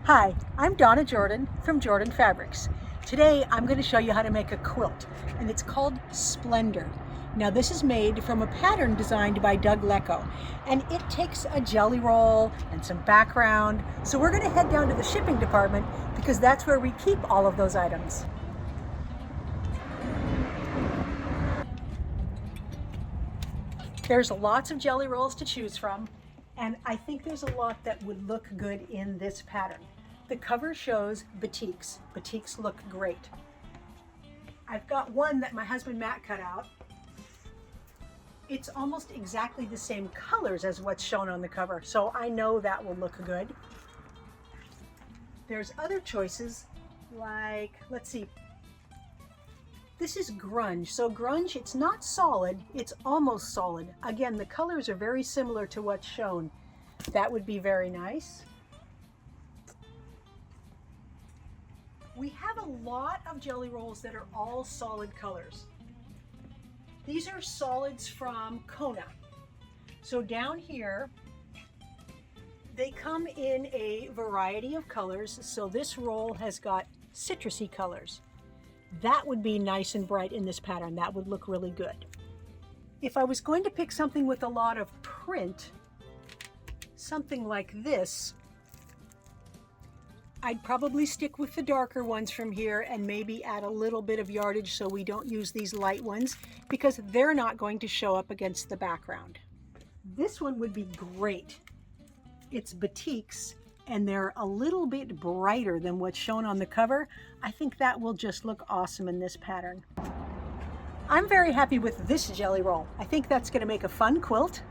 Hi, I'm Donna Jordan from Jordan Fabrics. Today I'm going to show you how to make a quilt, and it's called Splendor. Now this is made from a pattern designed by Doug Lecco, and it takes a jelly roll and some background. So we're going to head down to the shipping department because that's where we keep all of those items. There's lots of jelly rolls to choose from, and I think there's a lot that would look good in this pattern. The cover shows batiks. Batiks look great. I've got one that my husband Matt cut out. It's almost exactly the same colors as what's shown on the cover, so I know that will look good. There's other choices like, let's see, this is grunge. So grunge, it's not solid, it's almost solid. Again, the colors are very similar to what's shown. That would be very nice. We have a lot of jelly rolls that are all solid colors. These are solids from Kona. So down here, they come in a variety of colors. So this roll has got citrusy colors. That would be nice and bright in this pattern. That would look really good. If I was going to pick something with a lot of print, something like this, I'd probably stick with the darker ones from here and maybe add a little bit of yardage so we don't use these light ones because they're not going to show up against the background. This one would be great. It's batiks and they're a little bit brighter than what's shown on the cover. I think that will just look awesome in this pattern. I'm very happy with this jelly roll. I think that's going to make a fun quilt.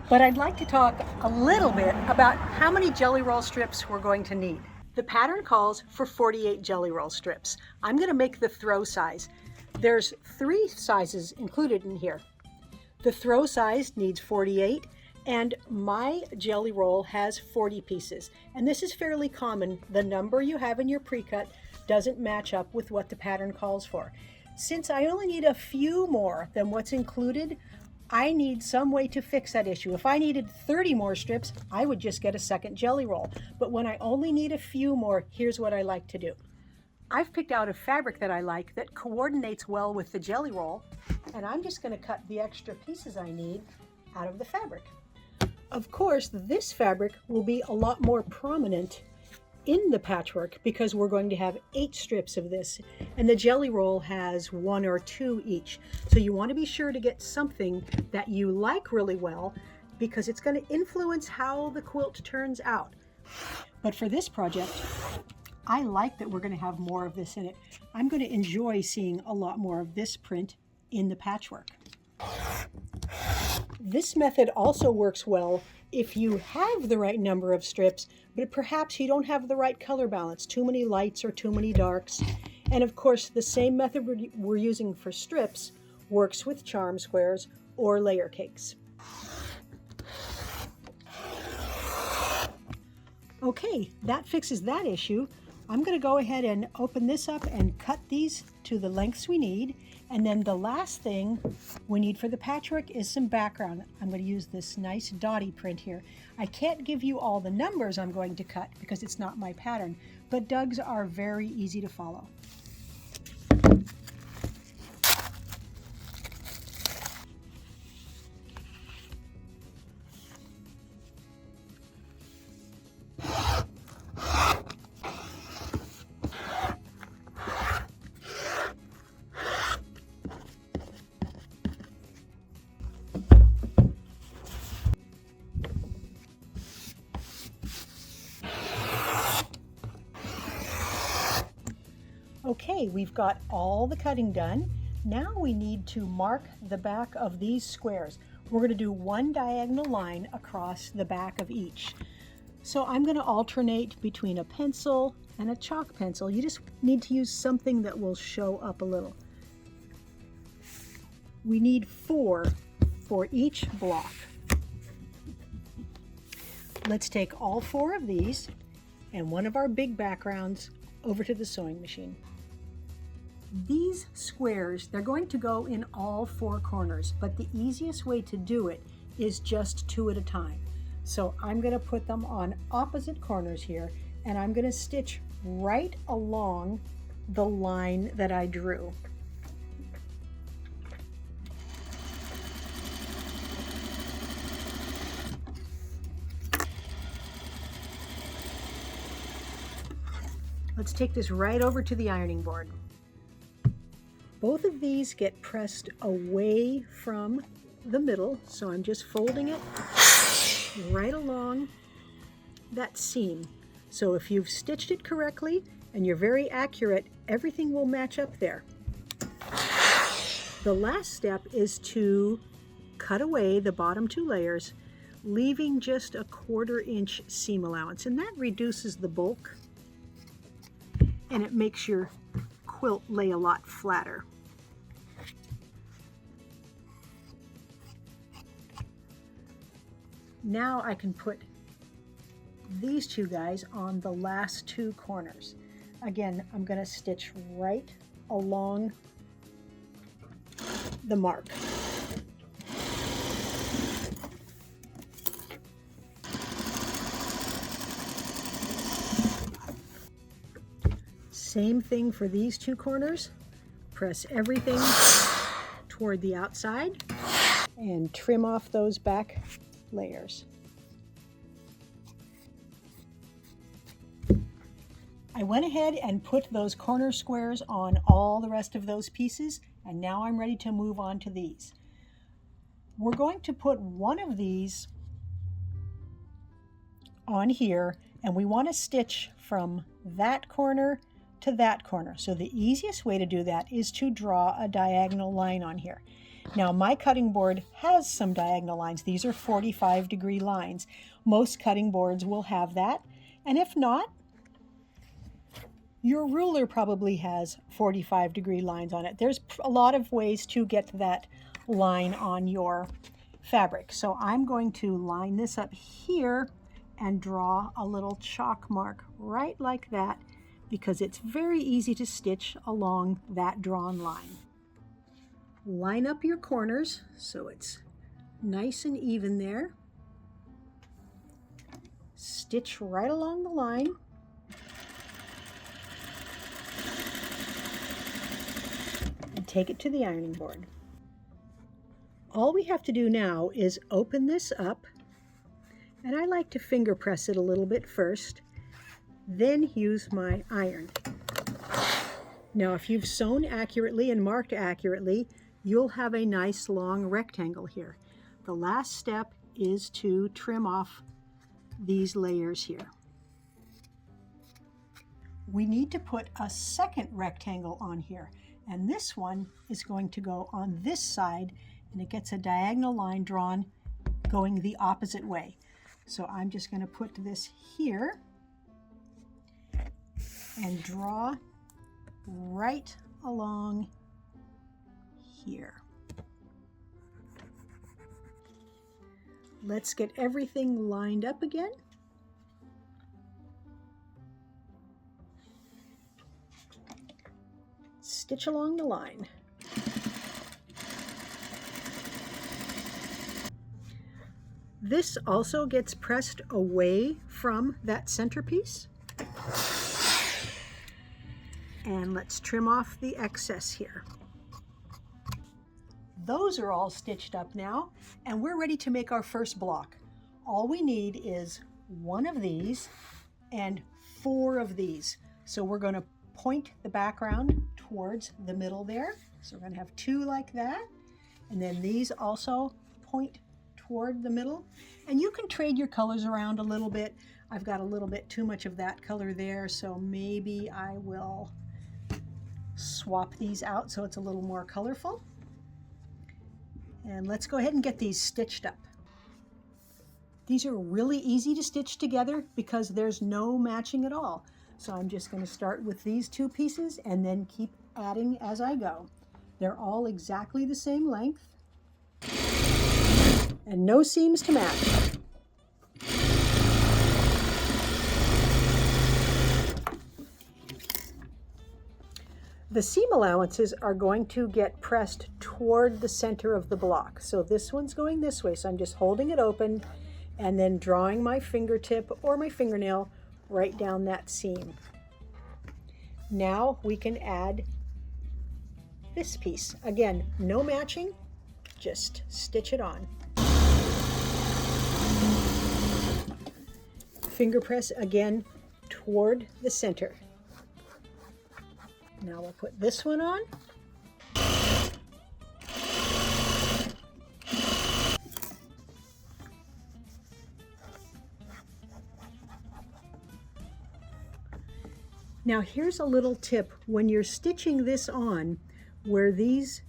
But I'd like to talk a little bit about how many jelly roll strips we're going to need. The pattern calls for 48 jelly roll strips. I'm going to make the throw size. There's 3 sizes included in here. The throw size needs 48, and my jelly roll has 40 pieces. And this is fairly common. The number you have in your pre-cut doesn't match up with what the pattern calls for. Since I only need a few more than what's included, I need some way to fix that issue. If I needed 30 more strips, I would just get a second jelly roll. But when I only need a few more, here's what I like to do. I've picked out a fabric that I like that coordinates well with the jelly roll, and I'm just going to cut the extra pieces I need out of the fabric. Of course, this fabric will be a lot more prominent in the patchwork because we're going to have 8 strips of this, and the jelly roll has 1 or 2 each. So you want to be sure to get something that you like really well because it's going to influence how the quilt turns out. But for this project, I like that we're going to have more of this in it. I'm going to enjoy seeing a lot more of this print in the patchwork. This method also works well if you have the right number of strips, but perhaps you don't have the right color balance, too many lights or too many darks. And of course, the same method we're using for strips works with charm squares or layer cakes. Okay, that fixes that issue. I'm going to go ahead and open this up and cut these to the lengths we need. And then the last thing we need for the patchwork is some background. I'm going to use this nice dotty print here. I can't give you all the numbers I'm going to cut because it's not my pattern, but Doug's are very easy to follow. Okay, we've got all the cutting done. Now we need to mark the back of these squares. We're going to do one diagonal line across the back of each. So I'm going to alternate between a pencil and a chalk pencil. You just need to use something that will show up a little. We need 4 for each block. Let's take all 4 of these and one of our big backgrounds over to the sewing machine. These squares, they're going to go in all 4 corners, but the easiest way to do it is just 2 at a time. So I'm going to put them on opposite corners here, and I'm going to stitch right along the line that I drew. Let's take this right over to the ironing board. Both of these get pressed away from the middle, so I'm just folding it right along that seam. So if you've stitched it correctly and you're very accurate, everything will match up there. The last step is to cut away the bottom 2 layers, leaving just a 1/4 inch seam allowance, and that reduces the bulk and it makes your quilt lay a lot flatter. Now I can put these 2 guys on the last 2 corners. Again, I'm going to stitch right along the mark. Same thing for these 2 corners. Press everything toward the outside and trim off those back layers. I went ahead and put those corner squares on all the rest of those pieces, and now I'm ready to move on to these. We're going to put one of these on here, and we want to stitch from that corner to that corner. So the easiest way to do that is to draw a diagonal line on here. Now my cutting board has some diagonal lines. These are 45-degree lines. Most cutting boards will have that, and if not, your ruler probably has 45-degree lines on it. There's a lot of ways to get that line on your fabric. So I'm going to line this up here and draw a little chalk mark right like that, because it's very easy to stitch along that drawn line. Line up your corners so it's nice and even there. Stitch right along the line. And take it to the ironing board. All we have to do now is open this up, and I like to finger press it a little bit first, then use my iron. Now if you've sewn accurately and marked accurately, you'll have a nice long rectangle here. The last step is to trim off these layers here. We need to put a second rectangle on here, and this one is going to go on this side, and it gets a diagonal line drawn going the opposite way. So I'm just going to put this here and draw right along here. Let's get everything lined up again. Stitch along the line. This also gets pressed away from that centerpiece. And let's trim off the excess here. Those are all stitched up now, and we're ready to make our first block. All we need is one of these and 4 of these. So we're going to point the background towards the middle there. So we're going to have 2 like that, and then these also point toward the middle. And you can trade your colors around a little bit. I've got a little bit too much of that color there, so maybe I will swap these out so it's a little more colorful. And let's go ahead and get these stitched up. These are really easy to stitch together because there's no matching at all. So I'm just going to start with these 2 pieces and then keep adding as I go. They're all exactly the same length and no seams to match. The seam allowances are going to get pressed toward the center of the block. So this one's going this way, so I'm just holding it open and then drawing my fingertip or my fingernail right down that seam. Now we can add this piece. Again, no matching, just stitch it on. Finger press again toward the center. Now we'll put this one on. Now here's a little tip. When you're stitching this on, where these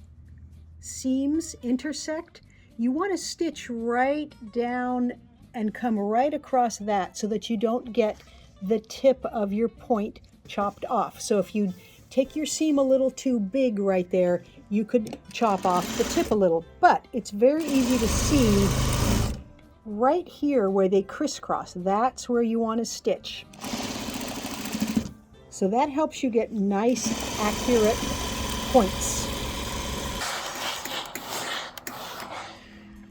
seams intersect, you want to stitch right down and come right across that so that you don't get the tip of your point chopped off. So if you take your seam a little too big right there, you could chop off the tip a little. But it's very easy to see right here where they crisscross. That's where you want to stitch. So that helps you get nice, accurate points.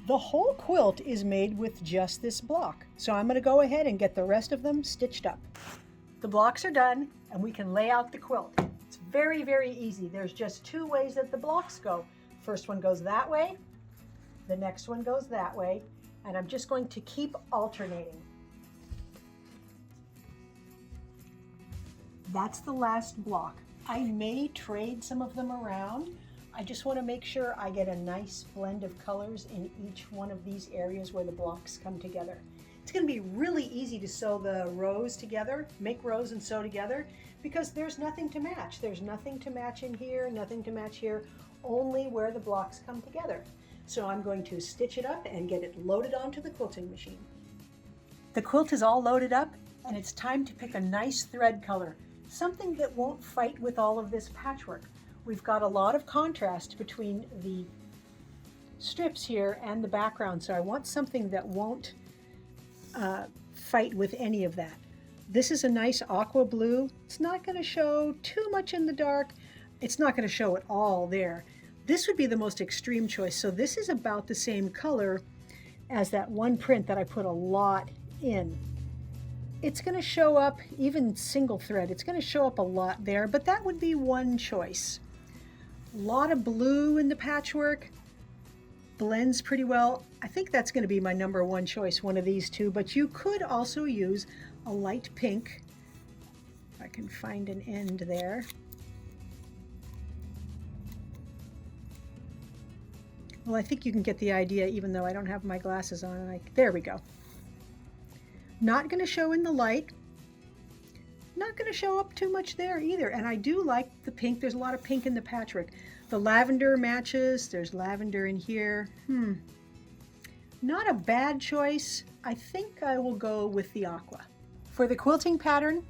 The whole quilt is made with just this block. So I'm going to go ahead and get the rest of them stitched up. The blocks are done and we can lay out the quilt. It's very, very easy. There's just two ways that the blocks go. First one goes that way, the next one goes that way, and I'm just going to keep alternating. That's the last block. I may trade some of them around. I just want to make sure I get a nice blend of colors in each one of these areas where the blocks come together. It's going to be really easy to sew the rows together, make rows and sew together, because there's nothing to match. There's nothing to match in here, nothing to match here, only where the blocks come together. So I'm going to stitch it up and get it loaded onto the quilting machine. The quilt is all loaded up and it's time to pick a nice thread color, something that won't fight with all of this patchwork. We've got a lot of contrast between the strips here and the background, so I want something that won't fight with any of that. This is a nice aqua blue. It's not going to show too much in the dark. It's not going to show at all there. This would be the most extreme choice. So this is about the same color as that one print that I put a lot in. It's going to show up, even single thread, it's going to show up a lot there, but that would be one choice. A lot of blue in the patchwork, blends pretty well. I think that's going to be my number one choice, one of these two, but you could also use a light pink. If I can find an end there. Well, I think you can get the idea even though I don't have my glasses on. There we go. Not going to show in the light. Not going to show up too much there either. And I do like the pink. There's a lot of pink in the patchwork. The lavender matches. There's lavender in here. Not a bad choice. I think I will go with the aqua. For the quilting pattern,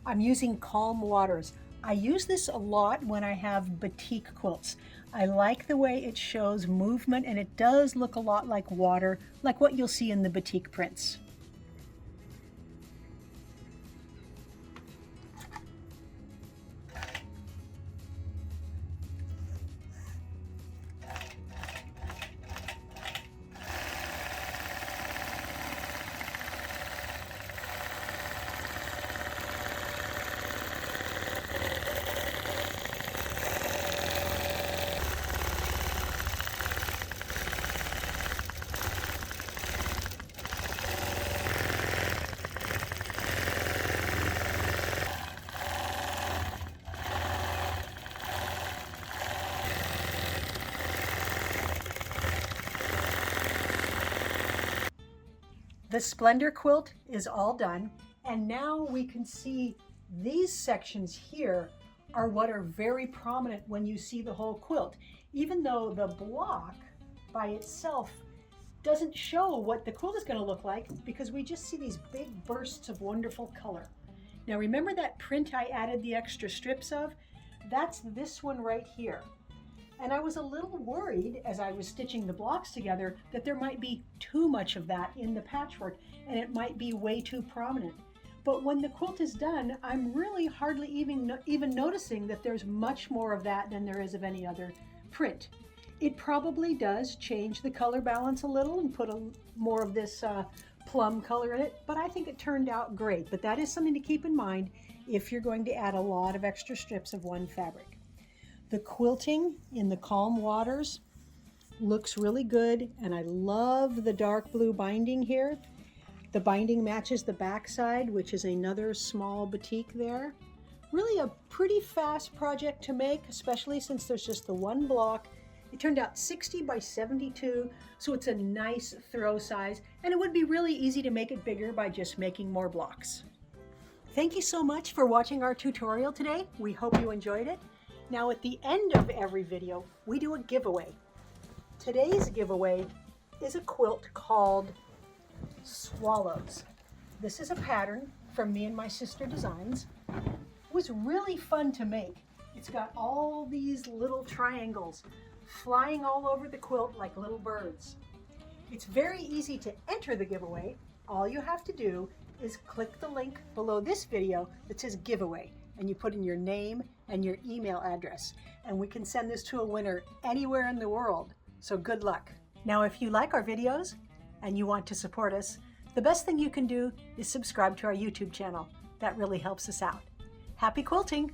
I'm using Calm Waters. I use this a lot when I have batik quilts. I like the way it shows movement, and it does look a lot like water, like what you'll see in the batik prints. The Splendor quilt is all done, and now we can see these sections here are what are very prominent when you see the whole quilt, even though the block by itself doesn't show what the quilt is going to look like because we just see these big bursts of wonderful color. Now remember that print I added the extra strips of? That's this one right here. And I was a little worried as I was stitching the blocks together that there might be too much of that in the patchwork and it might be way too prominent. But when the quilt is done, I'm really hardly even noticing that there's much more of that than there is of any other print. It probably does change the color balance a little and put more of this plum color in it, but I think it turned out great. But that is something to keep in mind if you're going to add a lot of extra strips of one fabric. The quilting in the calm waters looks really good, and I love the dark blue binding here. The binding matches the back side, which is another small batik there. Really a pretty fast project to make, especially since there's just the one block. It turned out 60 by 72, so it's a nice throw size, and it would be really easy to make it bigger by just making more blocks. Thank you so much for watching our tutorial today. We hope you enjoyed it. Now at the end of every video, we do a giveaway. Today's giveaway is a quilt called Swallows. This is a pattern from me and my sister designs. It was really fun to make. It's got all these little triangles flying all over the quilt like little birds. It's very easy to enter the giveaway. All you have to do is click the link below this video that says giveaway, and you put in your name and your email address, and we can send this to a winner anywhere in the world. So good luck. Now, if you like our videos and you want to support us, the best thing you can do is subscribe to our YouTube channel. That really helps us out. Happy quilting!